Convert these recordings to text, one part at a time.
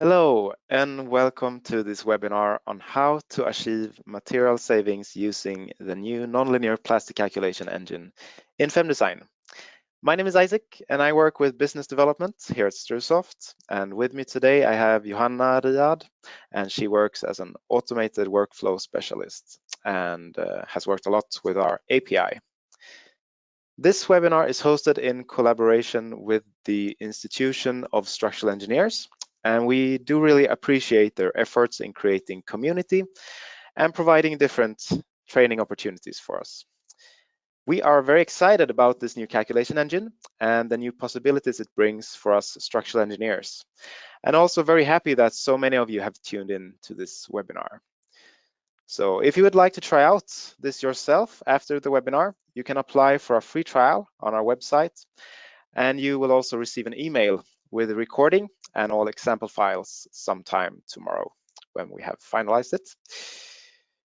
Hello and welcome to this webinar on how to achieve material savings using the new nonlinear plastic calculation engine in FEM-Design. My name is Isak and I work with business development here at StruSoft, and with me today I have Johanna Riad, and she works as an automated workflow specialist and has worked a lot with our API. This webinar is hosted in collaboration with the Institution of Structural Engineers, and we do really appreciate their efforts in creating community and providing different training opportunities for us. We are very excited about this new calculation engine and the new possibilities it brings for us structural engineers, and also very happy that so many of you have tuned in to this webinar. So if you would like to try out this yourself after the webinar, you can apply for a free trial on our website, and you will also receive an email with a recording and all example files sometime tomorrow when we have finalized it.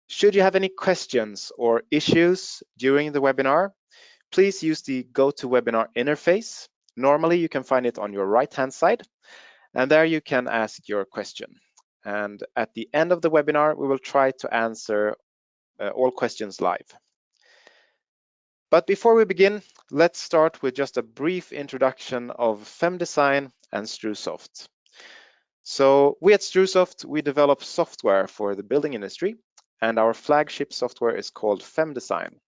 Should you have any questions or issues during the webinar, please use the GoToWebinar interface. Normally you can find it on your right-hand side, and there you can ask your question. And at the end of the webinar, we will try to answer all questions live. But before we begin, let's start with just a brief introduction of FEM-Design and StruSoft. So we at StruSoft, we develop software for the building industry, and our flagship software is called FEM-Design.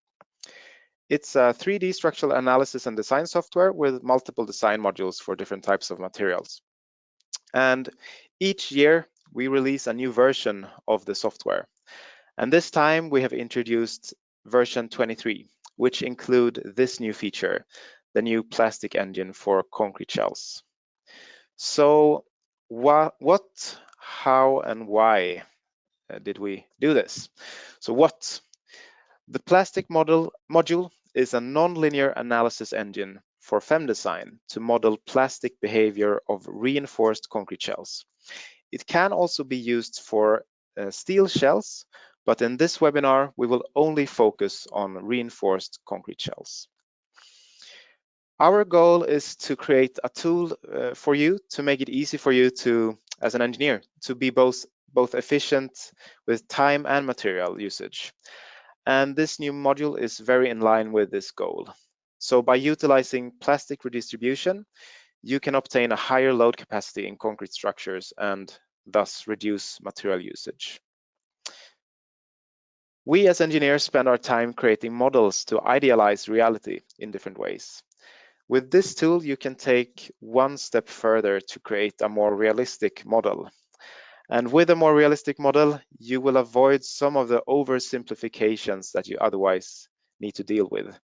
It's a 3D structural analysis and design software with multiple design modules for different types of materials. And each year we release a new version of the software. And this time we have introduced version 23, which include this new feature, the new plastic engine for concrete shells. So what, how, and why did we do this? So the plastic module is a nonlinear analysis engine for FEM-Design to model plastic behavior of reinforced concrete shells. It can also be used for steel shells, but in this webinar, we will only focus on reinforced concrete shells. Our goal is to create a tool for you to make it easy for you to, as an engineer, to be both efficient with time and material usage. And this new module is very in line with this goal. So by utilizing plastic redistribution, you can obtain a higher load capacity in concrete structures and thus reduce material usage. We as engineers spend our time creating models to idealize reality in different ways. With this tool, you can take one step further to create a more realistic model. And with a more realistic model, you will avoid some of the oversimplifications that you otherwise need to deal with,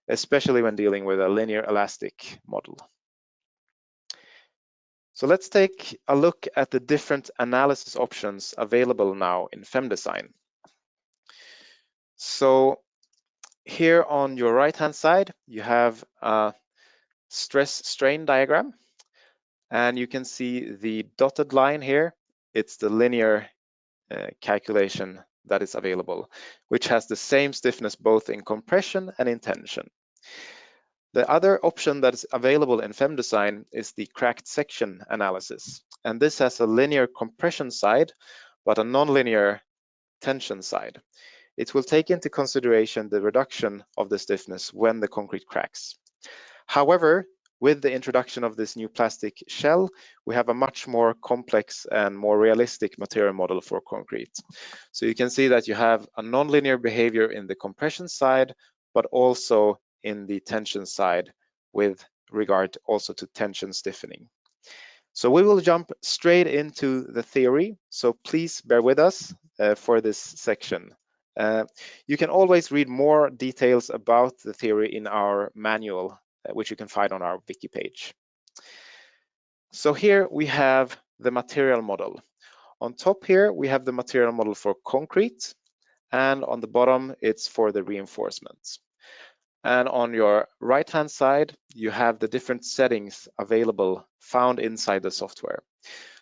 especially when dealing with a linear elastic model. So let's take a look at the different analysis options available now in FEM-Design. So here on your right-hand side, you have a stress-strain diagram, and you can see the dotted line here. It's the linear calculation that is available, which has the same stiffness both in compression and in tension. The other option that is available in FEM-Design is the cracked section analysis, and this has a linear compression side but a nonlinear tension side. It will take into consideration the reduction of the stiffness when the concrete cracks. However, with the introduction of this new plastic shell, we have a much more complex and more realistic material model for concrete. So you can see that you have a nonlinear behavior in the compression side, but also in the tension side with regard also to tension stiffening. So we will jump straight into the theory, so please bear with us for this section. You can always read more details about the theory in our manual, which you can find on our wiki page. So here we have the material model. On top here, we have the material model for concrete, and on the bottom, it's for the reinforcements. And on your right-hand side, you have the different settings available found inside the software.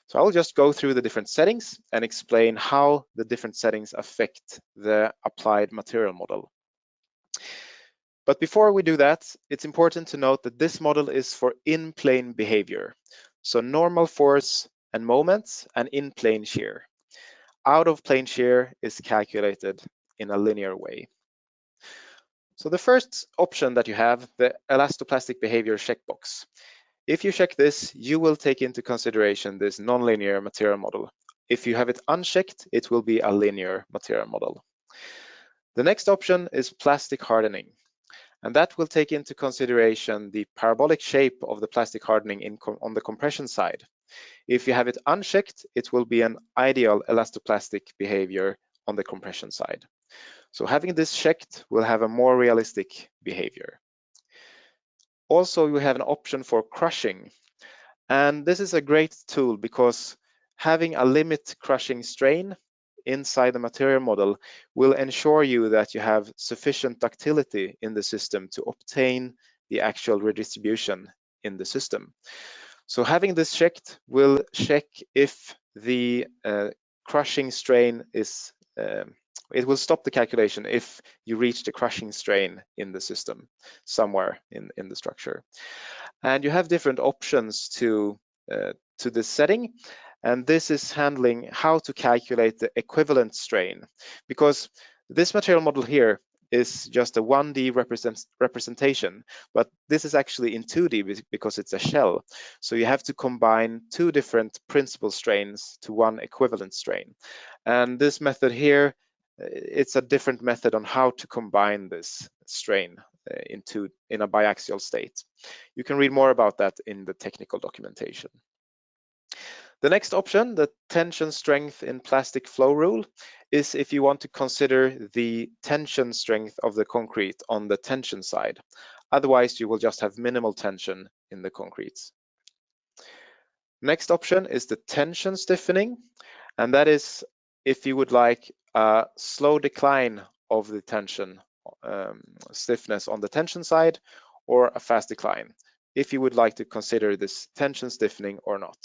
So I will just go through the different settings and explain how the different settings affect the applied material model. But before we do that, it's important to note that this model is for in-plane behavior. So normal force and moments, and in-plane shear. Out-of-plane shear is calculated in a linear way. So the first option that you have, the elastoplastic behavior checkbox. If you check this, you will take into consideration this nonlinear material model. If you have it unchecked, it will be a linear material model. The next option is plastic hardening, and that will take into consideration the parabolic shape of the plastic hardening on the compression side. If you have it unchecked, it will be an ideal elastoplastic behavior on the compression side. So having this checked will have a more realistic behavior. Also, we have an option for crushing. And this is a great tool because having a limit crushing strain inside the material model will ensure you that you have sufficient ductility in the system to obtain the actual redistribution in the system. So having this checked will check if the crushing strain is, it will stop the calculation if you reach the crushing strain in the system somewhere in the structure. And you have different options to this setting. And this is handling how to calculate the equivalent strain, because this material model here is just a 1D representation, but this is actually in 2D because it's a shell. So you have to combine two different principal strains to one equivalent strain. And this method here, it's a different method on how to combine this strain in a biaxial state. You can read more about that in the technical documentation. The next option, the tension strength in plastic flow rule, is if you want to consider the tension strength of the concrete on the tension side. Otherwise, you will just have minimal tension in the concrete. Next option is the tension stiffening, and that is if you would like a slow decline of the tension stiffness on the tension side, or a fast decline, if you would like to consider this tension stiffening or not.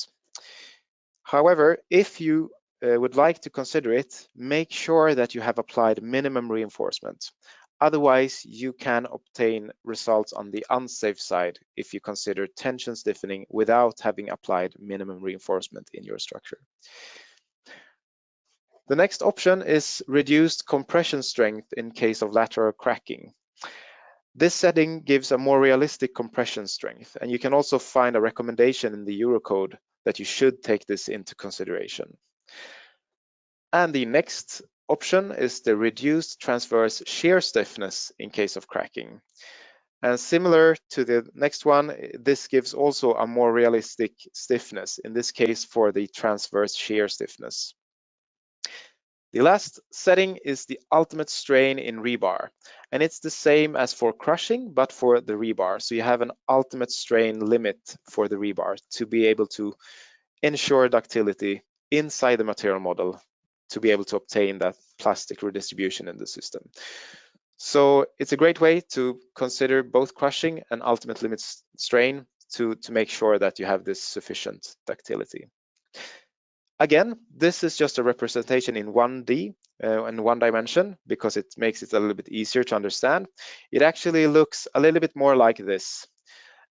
However, if you would like to consider it, make sure that you have applied minimum reinforcement. Otherwise, you can obtain results on the unsafe side if you consider tension stiffening without having applied minimum reinforcement in your structure. The next option is reduced compression strength in case of lateral cracking. This setting gives a more realistic compression strength, and you can also find a recommendation in the Eurocode that you should take this into consideration. And the next option is the reduced transverse shear stiffness in case of cracking. And similar to the next one, this gives also a more realistic stiffness, in this case for the transverse shear stiffness. The last setting is the ultimate strain in rebar, and it's the same as for crushing, but for the rebar. So you have an ultimate strain limit for the rebar to be able to ensure ductility inside the material model to be able to obtain that plastic redistribution in the system. So it's a great way to consider both crushing and ultimate limit strain to make sure that you have this sufficient ductility. Again, this is just a representation in 1D and one dimension because it makes it a little bit easier to understand. It actually looks a little bit more like this.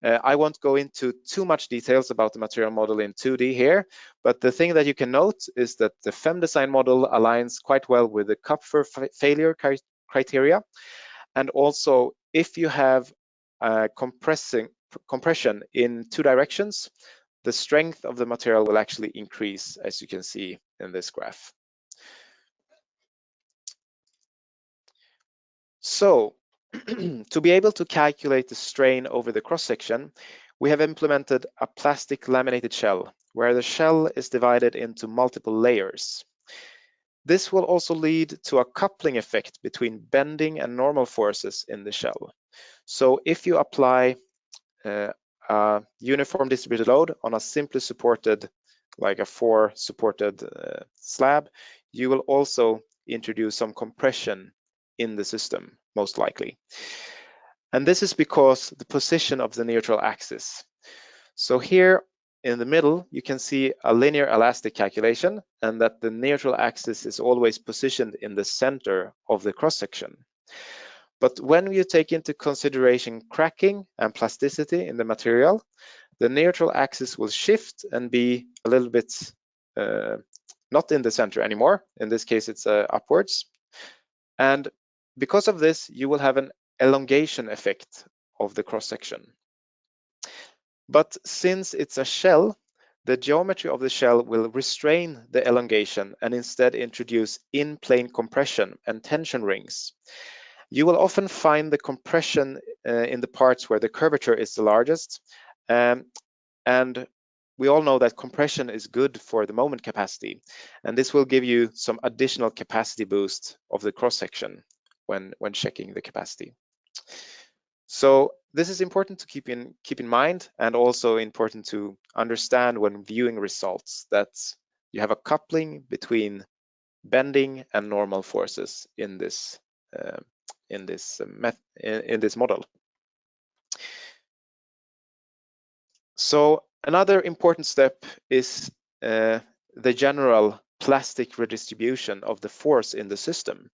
I won't go into too much details about the material model in 2D here, but the thing that you can note is that the FEM-Design model aligns quite well with the Kupfer failure criteria. And also, if you have compression in two directions, the strength of the material will actually increase, as you can see in this graph. So, to be able to calculate the strain over the cross-section, we have implemented a plastic laminated shell, where the shell is divided into multiple layers. This will also lead to a coupling effect between bending and normal forces in the shell. So if you apply a uniform distributed load on a simply supported, like a 4 supported slab, you will also introduce some compression in the system, most likely. And this is because the position of the neutral axis. So here in the middle, you can see a linear elastic calculation, and that the neutral axis is always positioned in the center of the cross-section. But when you take into consideration cracking and plasticity in the material, the neutral axis will shift and be a little bit not in the center anymore. In this case, it's upwards. And because of this, you will have an elongation effect of the cross-section. But since it's a shell, the geometry of the shell will restrain the elongation and instead introduce in-plane compression and tension rings. You will often find the compression in the parts where the curvature is the largest. And we all know that compression is good for the moment capacity. And this will give you some additional capacity boost of the cross-section when checking the capacity. So this is important to keep in mind, and also important to understand when viewing results, that you have a coupling between bending and normal forces in this model. So another important step is the general plastic redistribution of the force in the system.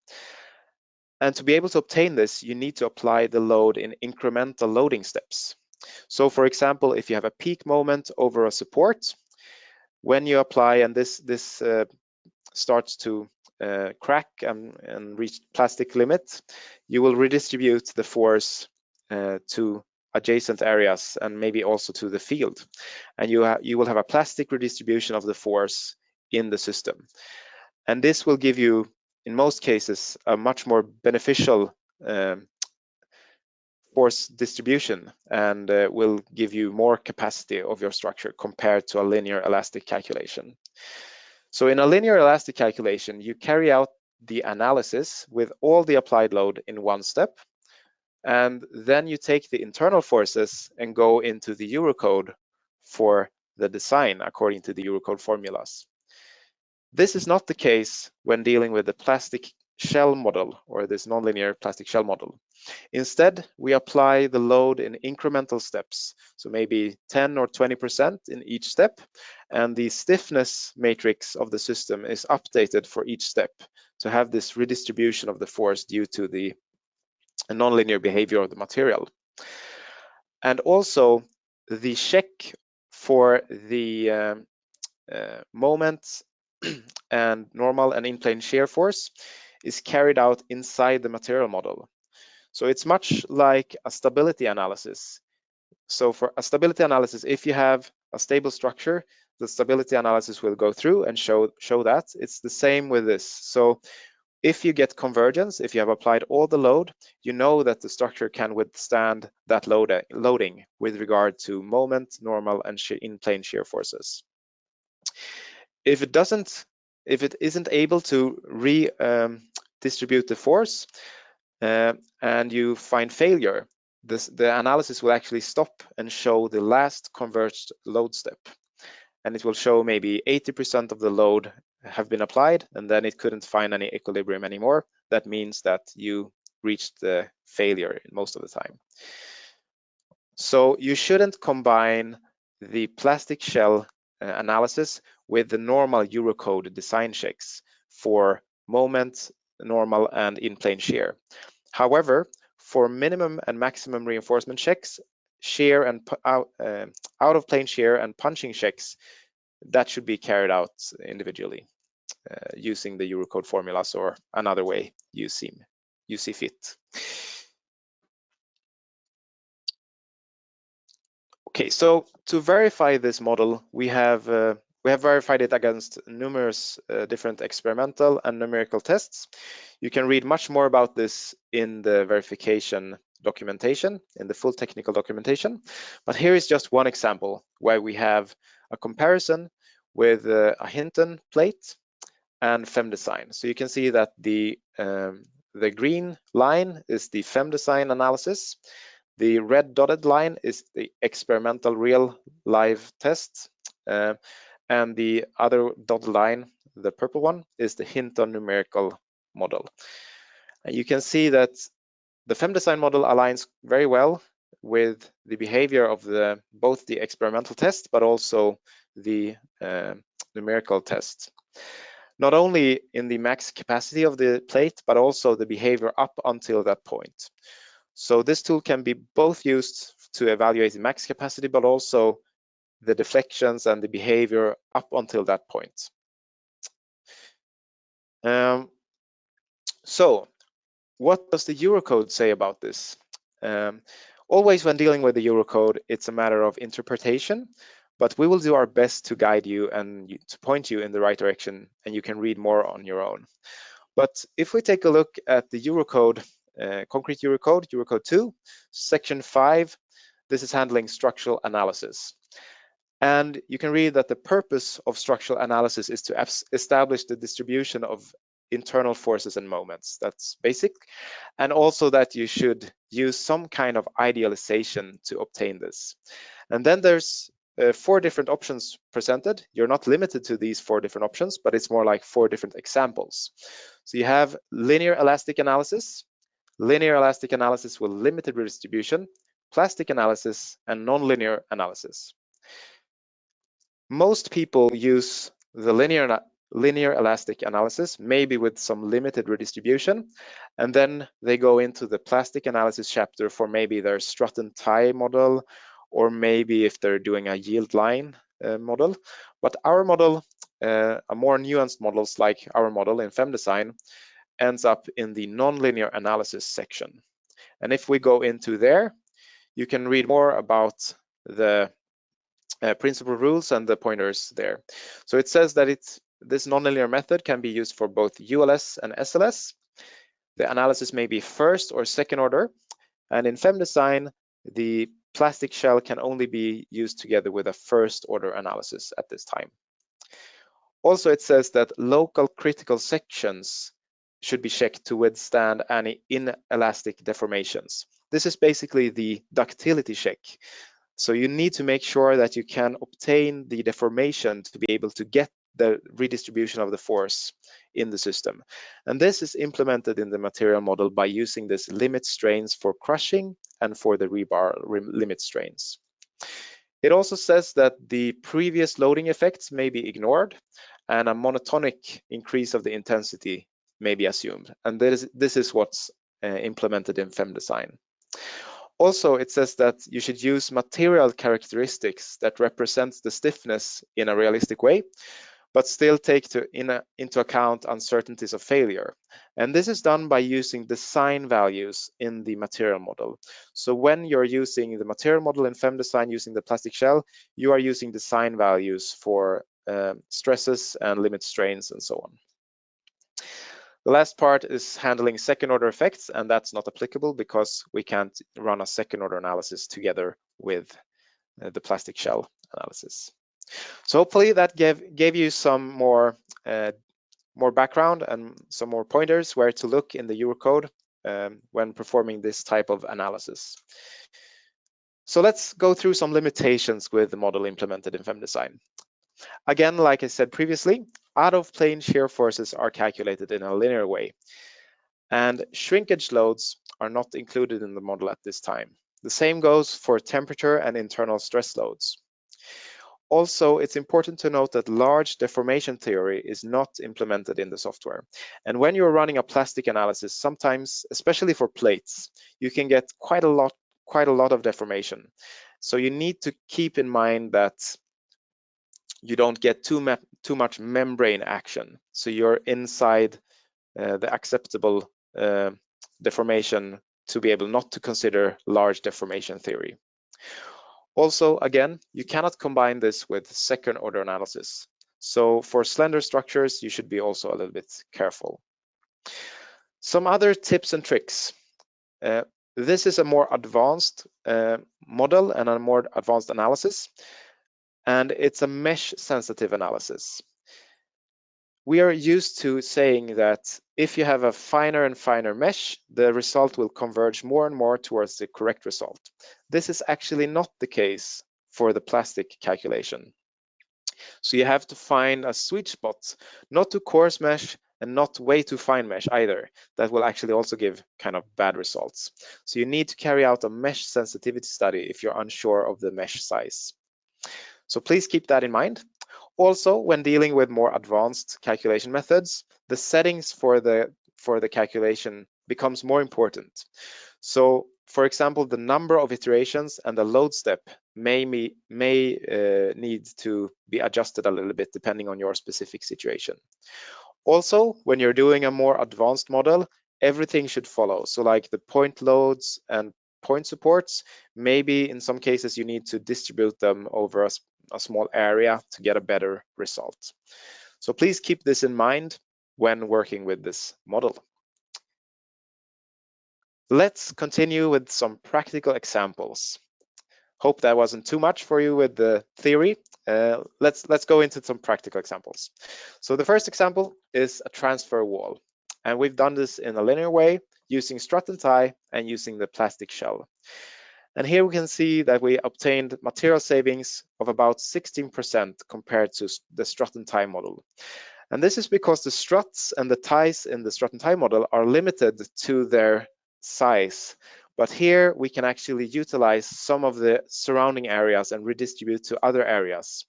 And to be able to obtain this, you need to apply the load in incremental loading steps. So for example, if you have a peak moment over a support, when you apply, and this starts to crack and reach plastic limit, you will redistribute the force to adjacent areas and maybe also to the field. And you will have a plastic redistribution of the force in the system. And this will give you, in most cases, a much more beneficial force distribution, and will give you more capacity of your structure compared to a linear elastic calculation. So in a linear elastic calculation, you carry out the analysis with all the applied load in one step, and then you take the internal forces and go into the Eurocode for the design according to the Eurocode formulas. This is not the case when dealing with the plastic shell model, or this nonlinear plastic shell model. Instead, we apply the load in incremental steps, so maybe 10 or 20% in each step, and the stiffness matrix of the system is updated for each step to have this redistribution of the force due to the nonlinear behavior of the material. And also, the check for the moment and normal and in-plane shear force is carried out inside the material model. So it's much like a stability analysis. So for a stability analysis, if you have a stable structure, the stability analysis will go through and show that. It's the same with this. So if you get convergence, if you have applied all the load, you know that the structure can withstand that loading with regard to moment, normal, and in-plane shear forces. If it isn't able to redistribute the force and you find failure, the analysis will actually stop and show the last converged load step. And it will show maybe 80% of the load have been applied, and then it couldn't find any equilibrium anymore. That means that you reached the failure most of the time. So you shouldn't combine the plastic shell analysis with the normal Eurocode design checks for moment, normal, and in-plane shear. However, for minimum and maximum reinforcement checks, shear and out of plane shear and punching checks, that should be carried out individually using the Eurocode formulas or another way you see fit. Okay, so to verify this model, we have verified it against numerous different experimental and numerical tests. You can read much more about this in the verification documentation, in the full technical documentation. But here is just one example where we have a comparison with a Hinton plate and FEM-Design. So you can see that the green line is the FEM-Design analysis. The red dotted line is the experimental real live test, and the other dotted line, the purple one, is the Hinton numerical model. And you can see that the FEM-Design model aligns very well with the behavior of both the experimental test, but also the numerical test. Not only in the max capacity of the plate, but also the behavior up until that point. So this tool can be both used to evaluate the max capacity, but also the deflections and the behavior up until that point. So what does the Eurocode say about this? Always when dealing with the Eurocode, it's a matter of interpretation, but we will do our best to guide you and to point you in the right direction, and you can read more on your own. But if we take a look at the Eurocode, concrete Eurocode, Eurocode 2, section 5, this is handling structural analysis. And you can read that the purpose of structural analysis is to establish the distribution of internal forces and moments. That's basic. And also that you should use some kind of idealization to obtain this. And then there's 4 different options presented. You're not limited to these 4 different options, but it's more like 4 different examples. So you have linear elastic analysis with limited redistribution, plastic analysis, and nonlinear analysis. Most people use the linear elastic analysis, maybe with some limited redistribution, and then they go into the plastic analysis chapter for maybe their strut and tie model, or maybe if they're doing a yield line model. But our model, a more nuanced models like our model in FEM-Design, ends up in the nonlinear analysis section. And if we go into there, you can read more about the principal rules and the pointers there. So it says that this nonlinear method can be used for both ULS and SLS. The analysis may be first or second order, and in FEM-Design, the plastic shell can only be used together with a first order analysis at this time. Also, it says that local critical sections should be checked to withstand any inelastic deformations. This is basically the ductility check. So you need to make sure that you can obtain the deformation to be able to get the redistribution of the force in the system. And this is implemented in the material model by using this limit strains for crushing and for the rebar limit strains. It also says that the previous loading effects may be ignored and a monotonic increase of the intensity may be assumed. And this is what's implemented in FEM-Design. Also, it says that you should use material characteristics that represents the stiffness in a realistic way, but still take into account uncertainties of failure. And this is done by using design values in the material model. So when you're using the material model in FEM-Design using the plastic shell, you are using design values for stresses and limit strains and so on. The last part is handling second order effects, and that's not applicable because we can't run a second order analysis together with the plastic shell analysis. So hopefully that gave you some more background and some more pointers where to look in the Eurocode when performing this type of analysis. So let's go through some limitations with the model implemented in FEM-Design. Again, like I said previously, out-of-plane shear forces are calculated in a linear way, and shrinkage loads are not included in the model at this time. The same goes for temperature and internal stress loads. Also, it's important to note that large deformation theory is not implemented in the software. And when you're running a plastic analysis, sometimes, especially for plates, you can get quite a lot of deformation. So you need to keep in mind that you don't get too much membrane action. So you're inside the acceptable deformation to be able not to consider large deformation theory. Also, again, you cannot combine this with second order analysis. So for slender structures, you should be also a little bit careful. Some other tips and tricks. This is a more advanced model and a more advanced analysis, and it's a mesh sensitive analysis. We are used to saying that if you have a finer and finer mesh, the result will converge more and more towards the correct result. This is actually not the case for the plastic calculation. So you have to find a sweet spot, not too coarse mesh and not way too fine mesh either. That will actually also give kind of bad results. So you need to carry out a mesh sensitivity study if you're unsure of the mesh size. So please keep that in mind. Also, when dealing with more advanced calculation methods, the settings for the calculation becomes more important. So, for example, the number of iterations and the load step may need to be adjusted a little bit depending on your specific situation. Also, when you're doing a more advanced model, everything should follow. So like the point loads and point supports, maybe in some cases you need to distribute them over a small area to get a better result. So please keep this in mind when working with this model. Let's continue with some practical examples. Hope that wasn't too much for you with the theory. Let's go into some practical examples. So the first example is a transfer wall, and we've done this in a linear way using strut and tie and using the plastic shell. And here we can see that we obtained material savings of about 16% compared to the strut and tie model. And this is because the struts and the ties in the strut and tie model are limited to their size. But here we can actually utilize some of the surrounding areas and redistribute to other areas.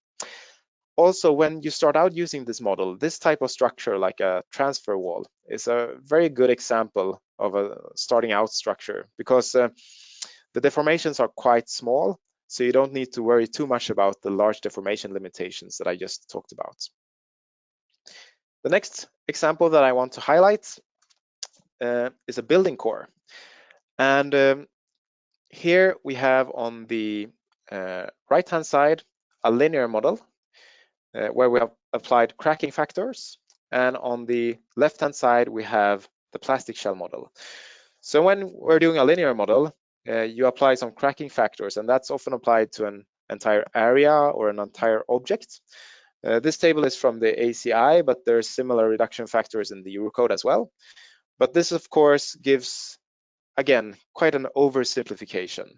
Also, when you start out using this model, this type of structure, like a transfer wall, is a very good example of a starting out structure, because the deformations are quite small, so you don't need to worry too much about the large deformation limitations that I just talked about. The next example that I want to highlight is a building core. And here we have on the right-hand side a linear model where we have applied cracking factors, and on the left-hand side we have the plastic shell model. So when we're doing a linear model, you apply some cracking factors, and that's often applied to an entire area or an entire object. This table is from the ACI, but there's similar reduction factors in the Eurocode as well. But this, of course, gives, again, quite an oversimplification.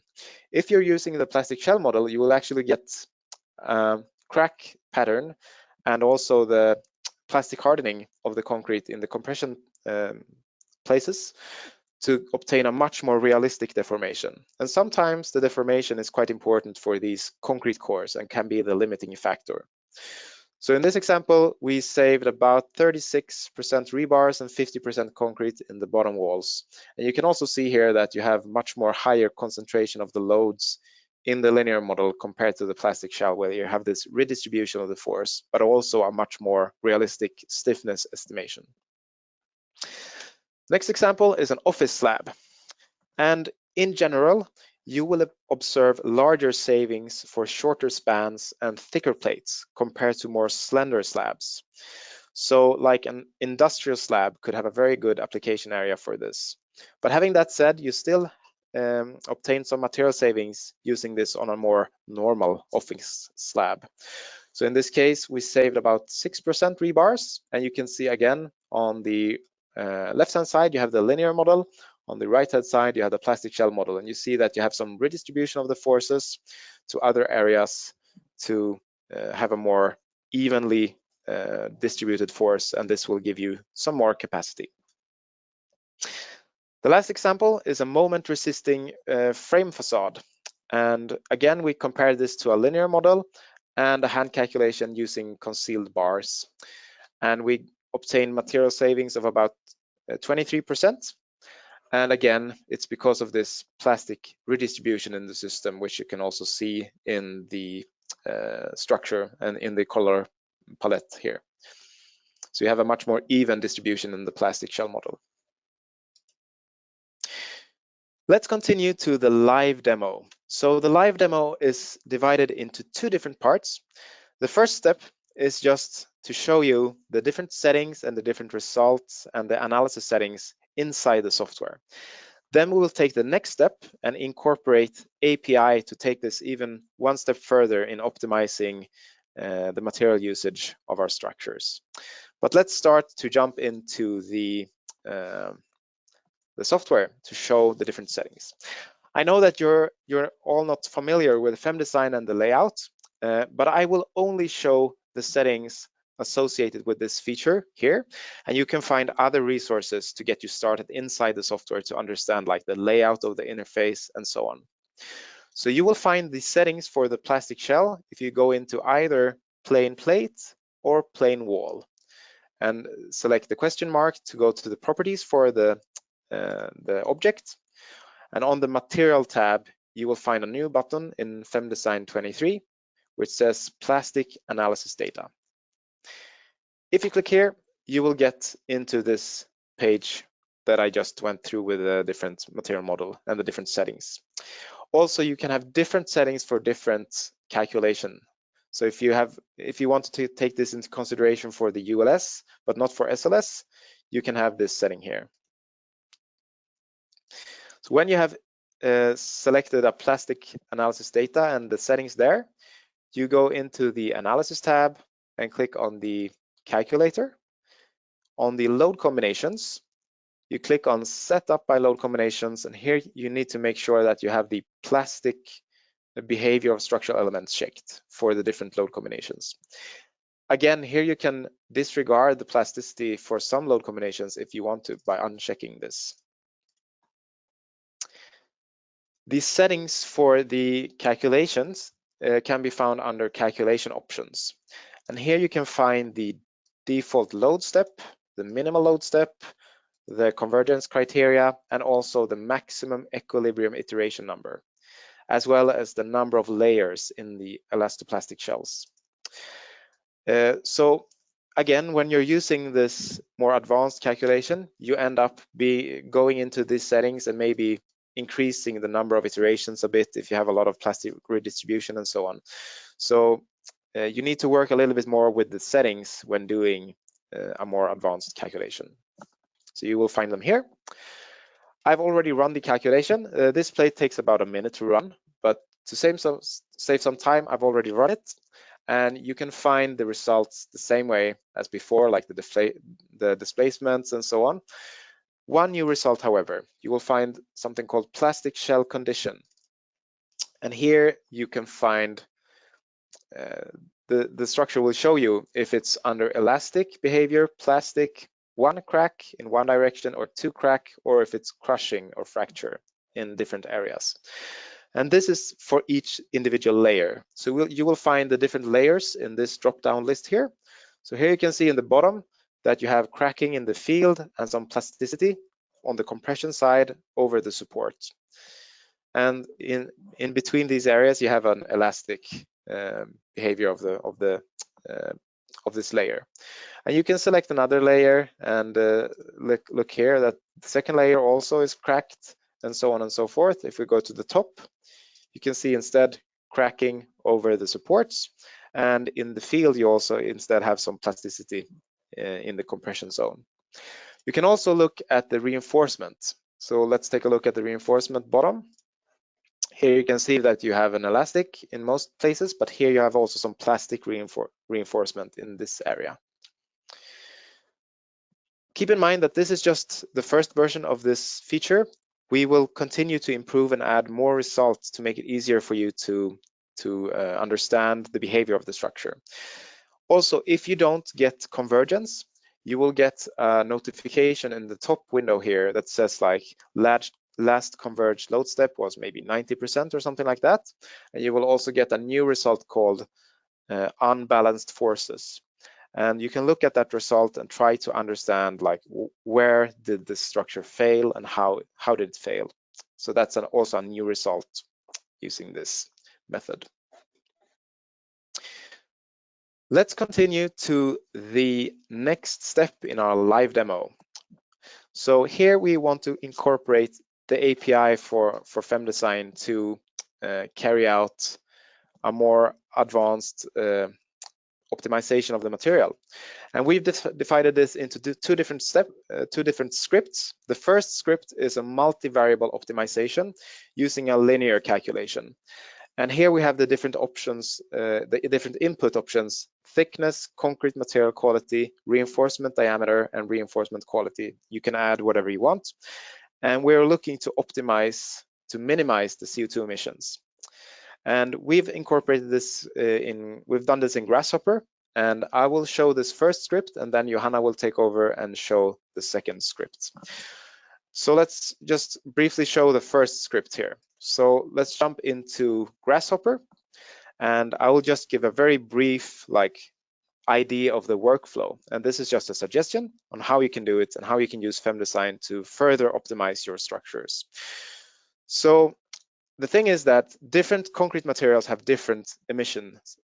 If you're using the plastic shell model, you will actually get crack pattern and also the plastic hardening of the concrete in the compression places to obtain a much more realistic deformation. And sometimes the deformation is quite important for these concrete cores and can be the limiting factor. So in this example, we saved about 36% rebars and 50% concrete in the bottom walls. And you can also see here that you have much more higher concentration of the loads in the linear model compared to the plastic shell, where you have this redistribution of the force, but also a much more realistic stiffness estimation. Next example is an office slab. And in general, you will observe larger savings for shorter spans and thicker plates compared to more slender slabs. So like an industrial slab could have a very good application area for this. But having that said, you still obtain some material savings using this on a more normal office slab. So in this case, we saved about 6% rebars, and you can see again on the left-hand side, you have the linear model. On the right-hand side, you have the plastic shell model, and you see that you have some redistribution of the forces to other areas to have a more evenly distributed force, and this will give you some more capacity. The last example is a moment-resisting frame facade. And again, we compare this to a linear model and a hand calculation using concealed bars. And we obtain material savings of about 23%. And again, it's because of this plastic redistribution in the system, which you can also see in the structure and in the color palette here. So you have a much more even distribution in the plastic shell model. Let's continue to the live demo. So the live demo is divided into two different parts. The first step is just to show you the different settings and the different results and the analysis settings inside the software. Then we will take the next step and incorporate API to take this even one step further in optimizing the material usage of our structures. But let's start to jump into the software to show the different settings. I know that you're all not familiar with FEM-Design and the layout, but I will only show the settings associated with this feature here, and you can find other resources to get you started inside the software to understand like the layout of the interface and so on. So you will find the settings for the plastic shell if you go into either plain plate or plain wall, and select the question mark to go to the properties for the object. And on the material tab, you will find a new button in FEM-Design 23, which says Plastic Analysis Data. If you click here, you will get into this page that I just went through with the different material model and the different settings. Also, you can have different settings for different calculation. So if you want to take this into consideration for the ULS, but not for SLS, you can have this setting here. So when you have selected a plastic analysis data and the settings there, you go into the analysis tab and click on the calculator. On the load combinations, you click on set up by load combinations, and here you need to make sure that you have the plastic behavior of structural elements checked for the different load combinations. Again, here you can disregard the plasticity for some load combinations if you want to by unchecking this. The settings for the calculations can be found under calculation options. And here you can find the default load step, the minimal load step, the convergence criteria, and also the maximum equilibrium iteration number, as well as the number of layers in the elastoplastic shells. So again, when you're using this more advanced calculation, you end up going into these settings and maybe increasing the number of iterations a bit if you have a lot of plastic redistribution and so on. So you need to work a little bit more with the settings when doing a more advanced calculation. So you will find them here. I've already run the calculation. This plate takes about a minute to run, but to save some time, I've already run it. And you can find the results the same way as before, like the displacements and so on. One new result, however, you will find something called plastic shell condition. And here you can find the structure will show you if it's under elastic behavior, plastic, one crack in one direction or two crack, or if it's crushing or fracture in different areas. And this is for each individual layer. So you will find the different layers in this drop-down list here. So here you can see in the bottom that you have cracking in the field and some plasticity on the compression side over the support. And in between these areas, you have an elastic behavior of this layer. And you can select another layer and look here that the second layer also is cracked and so on and so forth. If we go to the top, you can see instead cracking over the supports, and in the field you also instead have some plasticity in the compression zone. You can also look at the reinforcement. So let's take a look at the reinforcement bottom. Here you can see that you have an elastic in most places, but here you have also some plastic reinforcement in this area. Keep in mind that this is just the first version of this feature. We will continue to improve and add more results to make it easier for you to understand the behavior of the structure. Also, if you don't get convergence, you will get a notification in the top window here that says like last converged load step was maybe 90% or something like that. And you will also get a new result called unbalanced forces. And you can look at that result and try to understand like where did the structure fail and how did it fail. So that's also a new result using this method. Let's continue to the next step in our live demo. So here we want to incorporate the API for FEM-Design to carry out a more advanced optimization of the material. And we've divided this into two different scripts. The first script is a multivariable optimization using a linear calculation. And here we have the different options, the different input options: thickness, concrete material quality, reinforcement diameter, and reinforcement quality. You can add whatever you want. And we're looking to optimize, to minimize the CO2 emissions. And we've incorporated this we've done this in Grasshopper, and I will show this first script, and then Johanna will take over and show the second script. So let's just briefly show the first script here. So let's jump into Grasshopper, and I will just give a very brief idea of the workflow. And this is just a suggestion on how you can do it and how you can use FEM-Design to further optimize your structures. So the thing is that different concrete materials have different emissions.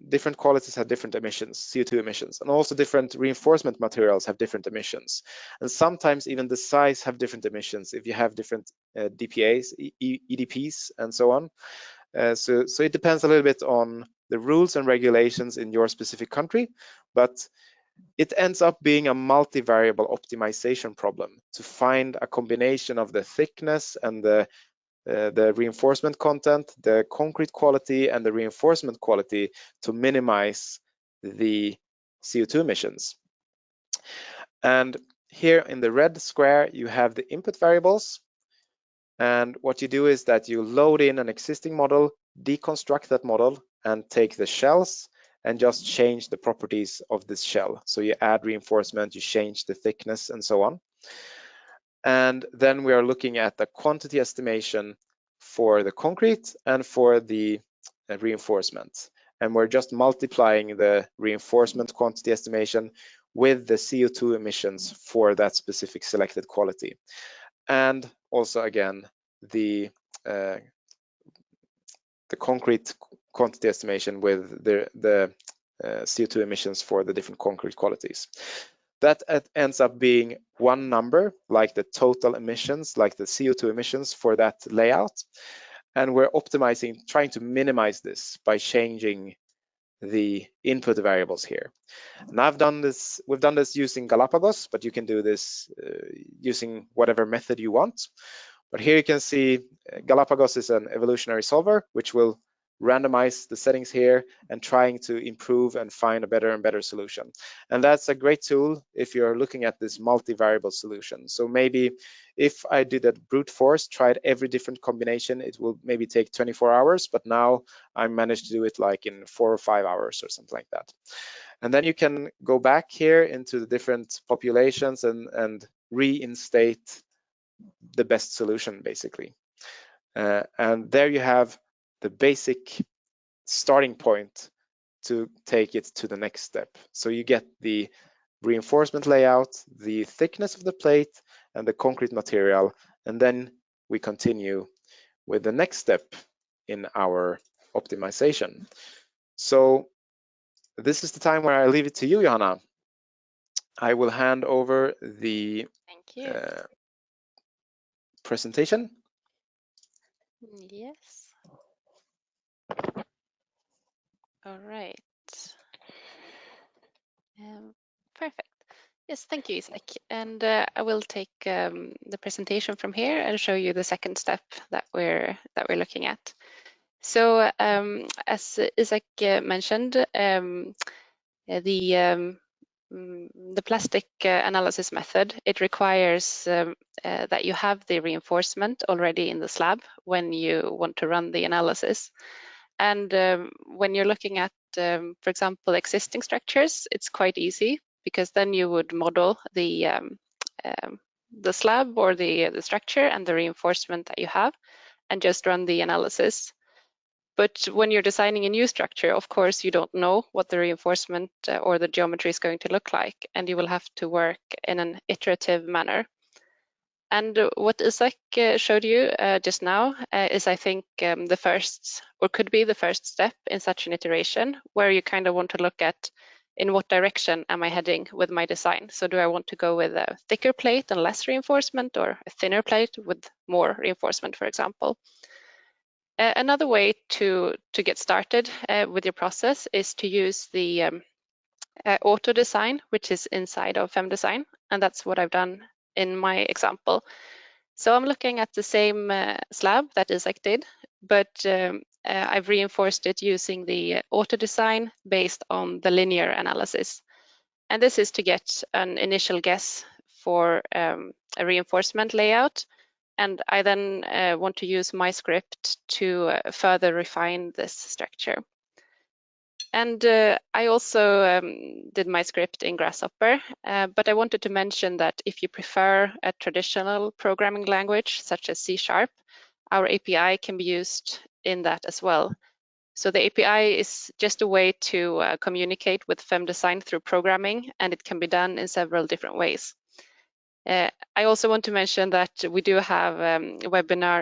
Different qualities have different emissions, CO2 emissions, and also different reinforcement materials have different emissions. And sometimes even the size have different emissions if you have different DPAs, EDPs, and so on. So it depends a little bit on the rules and regulations in your specific country, but it ends up being a multivariable optimization problem to find a combination of the thickness and the reinforcement content, the concrete quality, and the reinforcement quality to minimize the CO2 emissions. And here in the red square, you have the input variables. And what you do is that you load in an existing model, deconstruct that model, and take the shells and just change the properties of this shell. So you add reinforcement, you change the thickness, and so on. And then we are looking at the quantity estimation for the concrete and for the reinforcement. And we're just multiplying the reinforcement quantity estimation with the CO2 emissions for that specific selected quality. And also, again, the concrete quantity estimation with the CO2 emissions for the different concrete qualities. That ends up being one number, like the total emissions, like the CO2 emissions for that layout. And we're optimizing, trying to minimize this by changing the input variables here. And we've done this using Galapagos, but you can do this using whatever method you want. But here you can see Galapagos is an evolutionary solver, which will randomize the settings here and trying to improve and find a better and better solution. And that's a great tool if you're looking at this multivariable solution. So maybe if I did a brute force, tried every different combination, it will maybe take 24 hours, but now I managed to do it like in 4 or 5 hours or something like that. And then you can go back here into the different populations and reinstate the best solution, basically. And there you have the basic starting point to take it to the next step. So you get the reinforcement layout, the thickness of the plate, and the concrete material, and then we continue with the next step in our optimization. So this is the time where I leave it to you, Johanna. I will hand over the presentation. Yes. All right. Perfect. Yes, thank you, Isak. And I will take the presentation from here and show you the second step that we're looking at. So as Isak mentioned, the plastic analysis method, it requires that you have the reinforcement already in the slab when you want to run the analysis. And when you're looking at, for example, existing structures, it's quite easy because then you would model the slab or the structure and the reinforcement that you have and just run the analysis. But when you're designing a new structure, of course, you don't know what the reinforcement or the geometry is going to look like, and you will have to work in an iterative manner. And what Isak showed you just now is, I think, the first, or could be the first step in such an iteration, where you kind of want to look at in what direction am I heading with my design. So do I want to go with a thicker plate and less reinforcement, or a thinner plate with more reinforcement, for example? Another way to get started with your process is to use the auto design, which is inside of FEM-Design, and that's what I've done in my example. So I'm looking at the same slab that Isak did, but I've reinforced it using the auto design based on the linear analysis. And this is to get an initial guess for a reinforcement layout. And I then want to use my script to further refine this structure. And I also did my script in Grasshopper, but I wanted to mention that if you prefer a traditional programming language, such as C#, our API can be used in that as well. So the API is just a way to communicate with FEM-Design through programming, and it can be done in several different ways. I also want to mention that we do have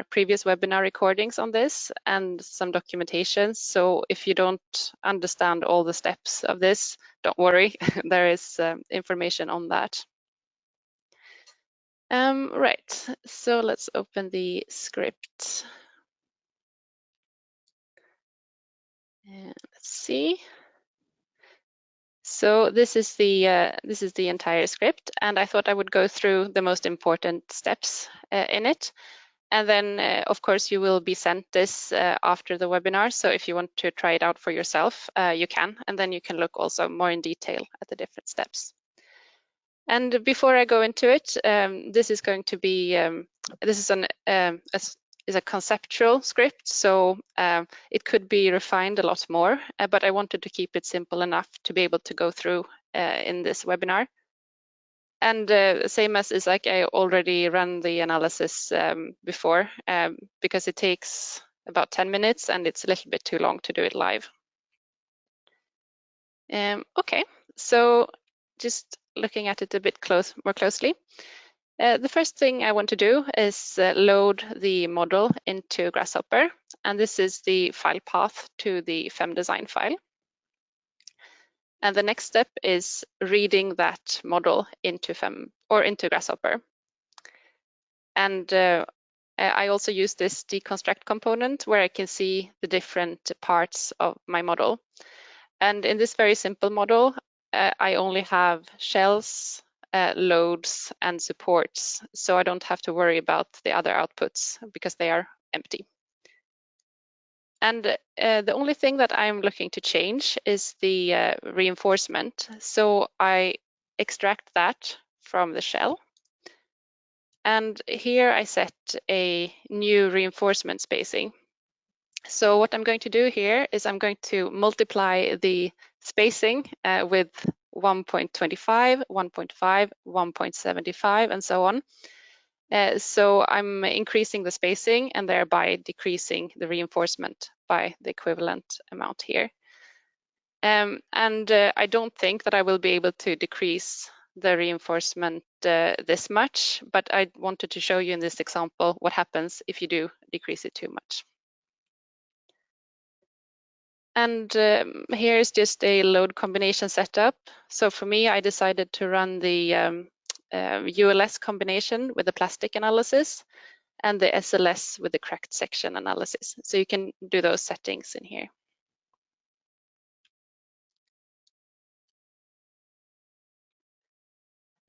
previous webinar recordings on this and some documentation. So if you don't understand all the steps of this, don't worry, there is information on that. Right, so let's open the script. Let's see. So this is the entire script, and I thought I would go through the most important steps in it. And then, of course, you will be sent this after the webinar. So if you want to try it out for yourself, you can, and then you can look also more in detail at the different steps. And before I go into it, this is going to be this is a conceptual script, so it could be refined a lot more, but I wanted to keep it simple enough to be able to go through in this webinar. And same as Isak, I already ran the analysis before because it takes about 10 minutes and it's a little bit too long to do it live. Okay, so just looking at it a bit more closely. The first thing I want to do is load the model into Grasshopper, and this is the file path to the FEM-Design file. And the next step is reading that model into into Grasshopper. And I also use this deconstruct component where I can see the different parts of my model. And in this very simple model, I only have shells, loads, and supports, so I don't have to worry about the other outputs because they are empty. And the only thing that I'm looking to change is the reinforcement. So I extract that from the shell. And here I set a new reinforcement spacing. So what I'm going to do here is I'm going to multiply the spacing with 1.25, 1.5, 1.75, and so on. So I'm increasing the spacing and thereby decreasing the reinforcement by the equivalent amount here. I don't think that I will be able to decrease the reinforcement this much, but I wanted to show you in this example what happens if you do decrease it too much. And here is just a load combination setup. So for me, I decided to run the ULS combination with the plastic analysis and the SLS with the cracked section analysis. So you can do those settings in here.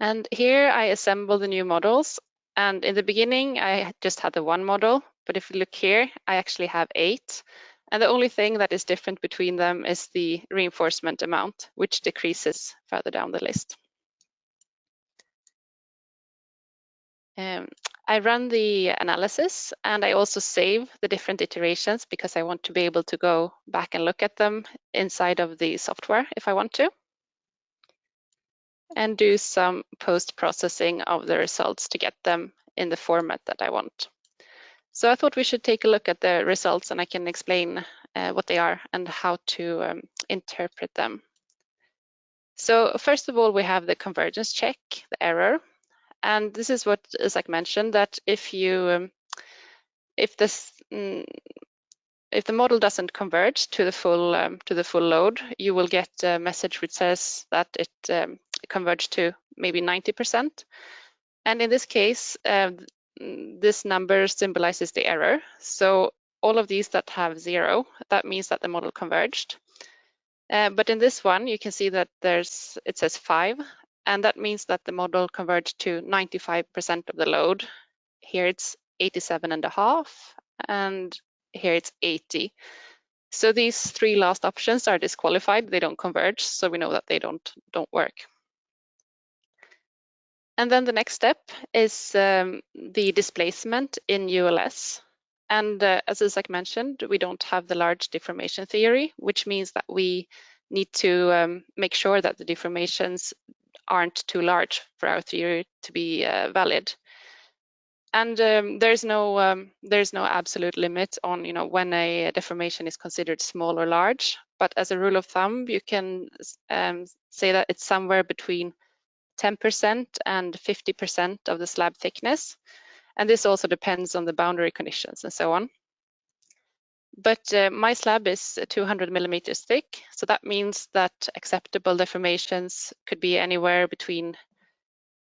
And here I assemble the new models. And in the beginning, I just had the one model. But if you look here, I actually have 8. And the only thing that is different between them is the reinforcement amount, which decreases further down the list. I run the analysis and I also save the different iterations because I want to be able to go back and look at them inside of the software if I want to, and do some post-processing of the results to get them in the format that I want. So I thought we should take a look at the results and I can explain what they are and how to interpret them. So first of all, we have the convergence check, the error. And this is what Isak mentioned, that if the model doesn't converge to the full load, you will get a message which says that it converged to maybe 90%. And in this case, this number symbolizes the error. So all of these that have 0, that means that the model converged. But in this one, you can see that it says 5. And that means that the model converged to 95% of the load. Here it's 87.5, and here it's 80. So these 3 last options are disqualified. They don't converge, so we know that they don't work. And then the next step is the displacement in ULS. And as Isak mentioned, we don't have the large deformation theory, which means that we need to make sure that the deformations aren't too large for our theory to be valid. And there's no absolute limit on when a deformation is considered small or large. But as a rule of thumb, you can say that it's somewhere between 10% and 50% of the slab thickness. And this also depends on the boundary conditions and so on. But my slab is 200 millimeters thick, so that means that acceptable deformations could be anywhere between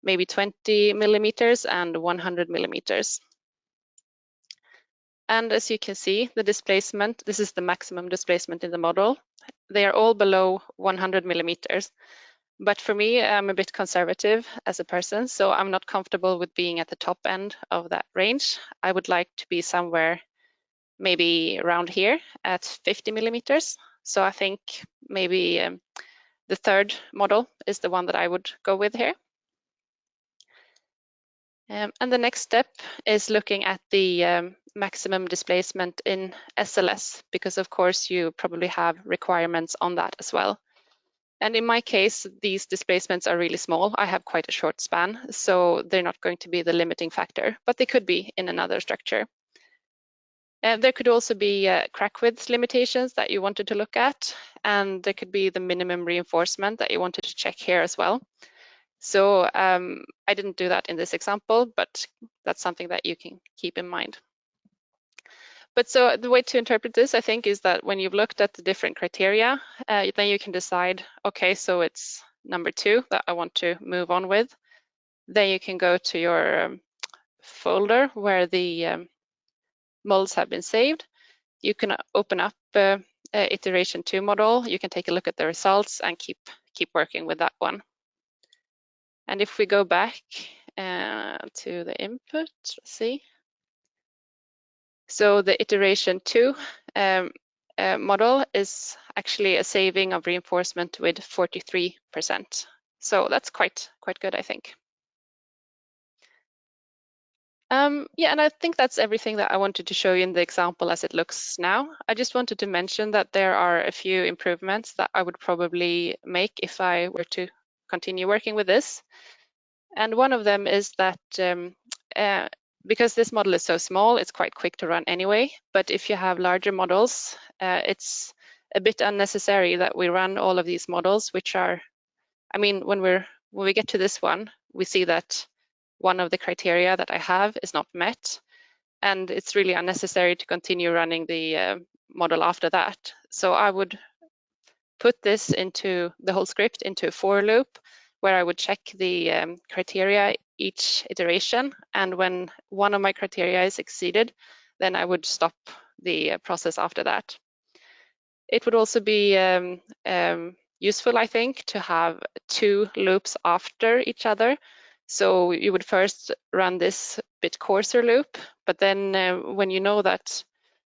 maybe 20 millimeters and 100 millimeters. And as you can see, the displacement, this is the maximum displacement in the model. They are all below 100 millimeters. But for me, I'm a bit conservative as a person, so I'm not comfortable with being at the top end of that range. I would like to be somewhere maybe around here at 50 millimeters. So I think maybe the third model is the one that I would go with here. And the next step is looking at the maximum displacement in SLS, because of course you probably have requirements on that as well. And in my case, these displacements are really small. I have quite a short span, so they're not going to be the limiting factor, but they could be in another structure. There could also be crack width limitations that you wanted to look at, and there could be the minimum reinforcement that you wanted to check here as well. So I didn't do that in this example, but that's something that you can keep in mind. But so the way to interpret this, I think, is that when you've looked at the different criteria, then you can decide, okay, so it's number 2 that I want to move on with. Then you can go to your folder where the molds have been saved. You can open up iteration 2 model. You can take a look at the results and keep working with that one. And if we go back to the input, let's see. So the iteration 2 model is actually a saving of reinforcement with 43%. So that's quite good, I think. Yeah, and I think that's everything that I wanted to show you in the example as it looks now. I just wanted to mention that there are a few improvements that I would probably make if I were to continue working with this. And one of them is that because this model is so small, it's quite quick to run anyway. But if you have larger models, it's a bit unnecessary that we run all of these models, which are, I mean, when we get to this one, we see that one of the criteria that I have is not met, and it's really unnecessary to continue running the model after that. So I would put this into the whole script into a for loop, where I would check the criteria each iteration, and when one of my criteria is exceeded, then I would stop the process after that. It would also be useful, I think, to have 2 loops after each other. So you would first run this bit coarser loop, but then when you know that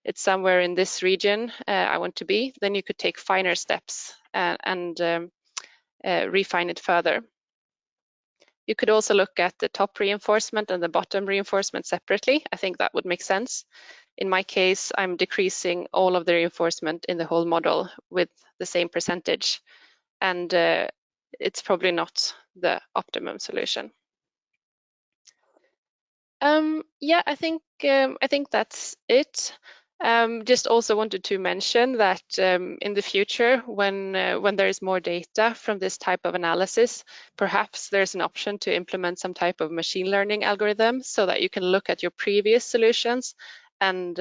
it's somewhere in this region I want to be, then you could take finer steps and refine it further. You could also look at the top reinforcement and the bottom reinforcement separately. I think that would make sense. In my case, I'm decreasing all of the reinforcement in the whole model with the same percentage, and it's probably not the optimum solution. Yeah, I think that's it. Just also wanted to mention that in the future, when there is more data from this type of analysis, perhaps there's an option to implement some type of machine learning algorithm so that you can look at your previous solutions and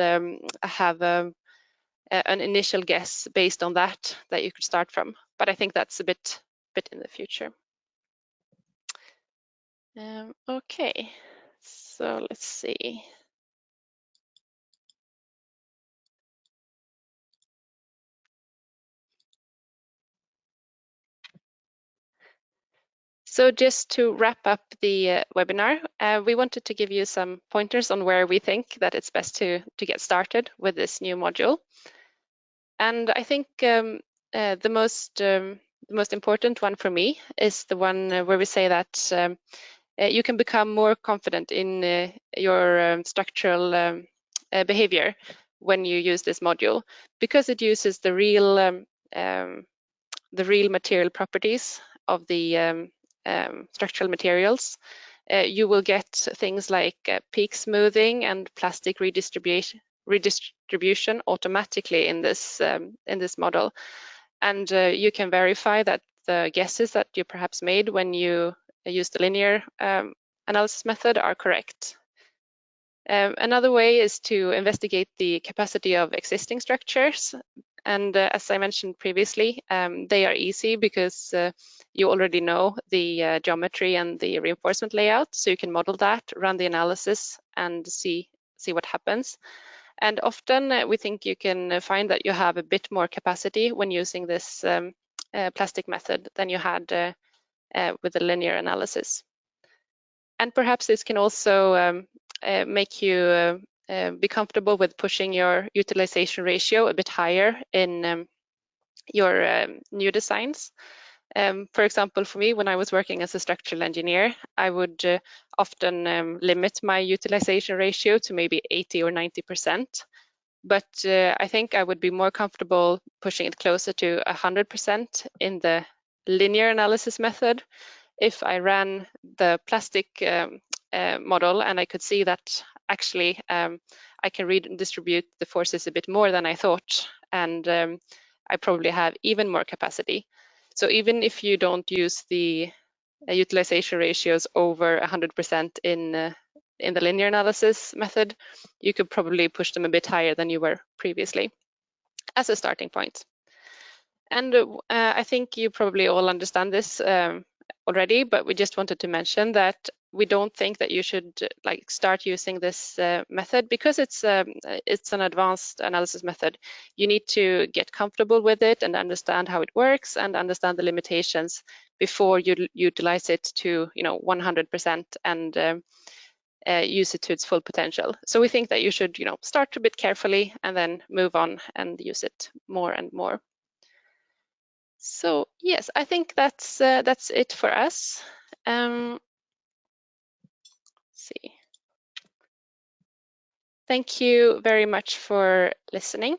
have an initial guess based on that you could start from. But I think that's a bit in the future. Okay, so let's see. So just to wrap up the webinar, we wanted to give you some pointers on where we think that it's best to get started with this new module. And I think the most important one for me is the one where we say that you can become more confident in your structural behavior when you use this module, because it uses the real material properties of the structural materials. You will get things like peak smoothing and plastic redistribution automatically in this model, and you can verify that the guesses that you perhaps made when you use the linear analysis method are correct. Another way is to investigate the capacity of existing structures. And as I mentioned previously, they are easy because you already know the geometry and the reinforcement layout. So you can model that, run the analysis, and see what happens. And often we think you can find that you have a bit more capacity when using this plastic method than you had with the linear analysis. And perhaps this can also make you be comfortable with pushing your utilization ratio a bit higher in your new designs. For example, for me, when I was working as a structural engineer, I would often limit my utilization ratio to maybe 80 or 90%. But I think I would be more comfortable pushing it closer to 100% in the linear analysis method if I ran the plastic model and I could see that actually I can redistribute the forces a bit more than I thought, and I probably have even more capacity. So even if you don't use the utilization ratios over 100% in the linear analysis method, you could probably push them a bit higher than you were previously as a starting point. And I think you probably all understand this already, but we just wanted to mention that we don't think that you should start using this method because it's an advanced analysis method. You need to get comfortable with it and understand how it works and understand the limitations before you utilize it to 100% and use it to its full potential. So we think that you should start a bit carefully and then move on and use it more and more. So yes, I think that's it for us. See. Thank you very much for listening.